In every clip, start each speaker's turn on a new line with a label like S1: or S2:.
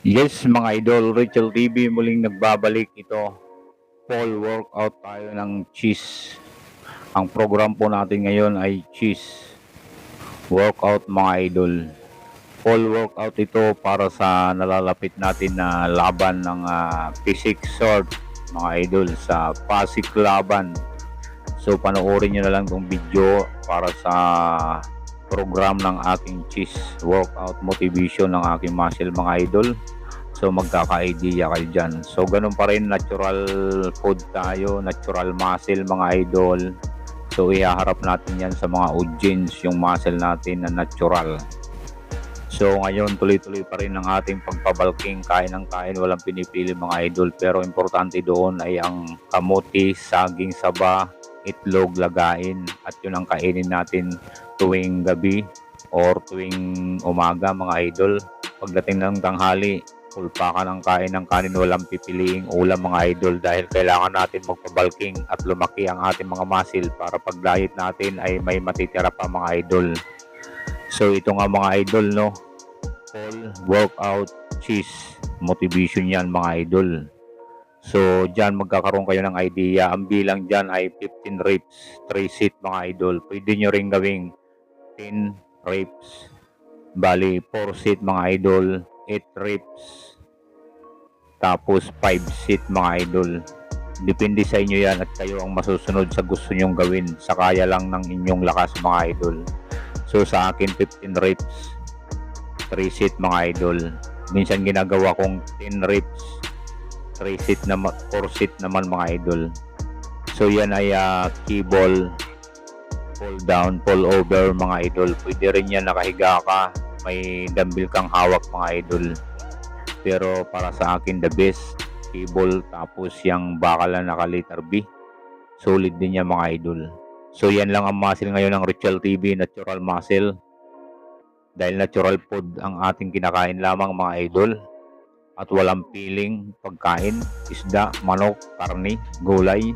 S1: Yes, mga idol, Rachel TV muling nagbabalik ito. Full workout tayo ng cheese. Ang program po natin ngayon ay cheese workout, mga idol. Full workout ito para sa nalalapit natin na laban ng P6 Sword, mga idol, sa Pasig Laban. So panoorin nyo na lang itong video para sa program ng aking cheese workout motivation ng aking muscle, mga idol. So magkaka-idea kayo dyan. So ganun pa rin, natural food tayo, natural muscle, mga idol. So ihaharap natin yan sa mga audience, yung muscle natin na natural. So ngayon tuloy-tuloy pa rin ang ating pagpabalking, kain ng kain, walang pinipili, mga idol. Pero importante doon ay ang kamuti, saging, saba, itlog, lagain, at yun ang kainin natin tuwing gabi or tuwing umaga, mga idol. Pagdating ng tanghali, pulpa ka ng kain ng kanin, walang pipiliing ulam, mga idol, dahil kailangan natin magpabalking at lumaki ang ating mga muscle para pag diet natin ay may matitira pa, mga idol. So ito nga, mga idol, no, full workout cheese motivation yan, mga idol. So dyan magkakaroon kayo ng idea. Ang bilang dyan ay 15 reps, 3 set, mga idol. Pwede nyo rin gawing 10 reps, bali 4 set, mga idol, 8 reps, tapos 5 set, mga idol. Depende sa inyo yan at kayo ang masusunod sa gusto nyong gawin sa kaya lang ng inyong lakas, mga idol. So sa akin 15 reps, 3 set, mga idol. Minsan ginagawa kong 10 reps, 3 set naman, 4 set naman, mga idol. So yan ay key-ball, pull down, pull over, mga idol. Pwede rin yan nakahiga ka, may dumbbell kang hawak, mga idol. Pero para sa akin the best, key-ball, tapos yung bakal na naka letter B. Solid din yan, mga idol. So yan lang ang muscle ngayon ng Rachel TV, natural muscle. Dahil natural food ang ating kinakain lamang, mga idol. At walang piling pagkain, isda, manok, karni, gulay.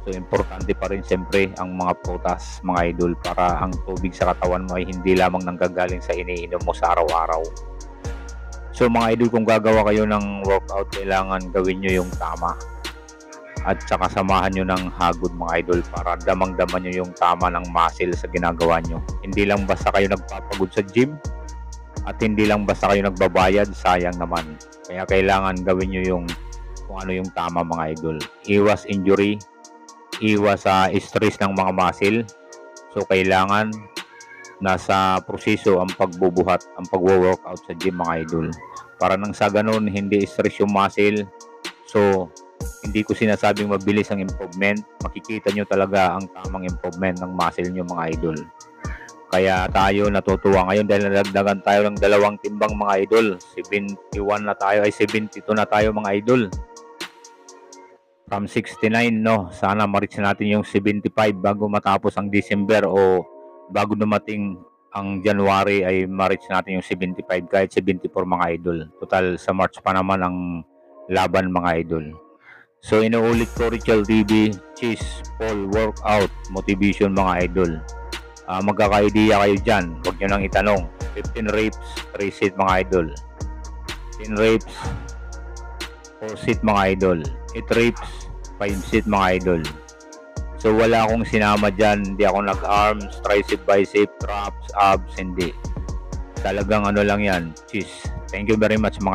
S1: So importante pa rin siyempre ang mga prutas, mga idol, para ang tubig sa katawan mo ay hindi lamang nanggagaling sa iniinom mo sa araw-araw. So mga idol, kung gagawa kayo ng workout, kailangan gawin nyo yung tama. At saka samahan nyo ng hagod, mga idol, para damang-daman nyo yung tama ng muscle sa ginagawa nyo. Hindi lang basta kayo nagpapagod sa gym at hindi lang basta kayo nagbabayad, sayang naman. Kaya kailangan gawin nyo yung kung ano yung tama, mga idol. Iwas injury, iwas sa stress ng mga muscle. So kailangan nasa proseso ang pagbubuhat, ang pagwo-workout sa gym, mga idol, para nang sa ganun hindi stress yung muscle. So hindi ko sinasabing mabilis ang improvement, makikita nyo talaga ang tamang improvement ng muscle nyo, mga idol. Kaya tayo natutuwa ngayon dahil nadagdagan tayo ng 2 timbang, mga idol. 71 na tayo, ay 72 na tayo, mga idol. From 69, no, sana ma-reach natin yung 75 bago matapos ang December, o bago dumating ang January ay ma-reach natin yung 75, kahit 74, mga idol. Total sa March pa naman ang laban, mga idol. So inuulit ko, Rachel TV, cheese full workout motivation, mga idol. Magkaka-idea kayo dyan, huwag nyo nang itanong. 15 reps, 3 set, mga idol. 10 reps, 4 set, mga idol. 8 reps, 5 set, mga idol. So wala akong sinama dyan, hindi ako nag-arms, tricep, bicep, traps, abs, hindi. Talagang ano lang yan, cheese. Thank you very much, mga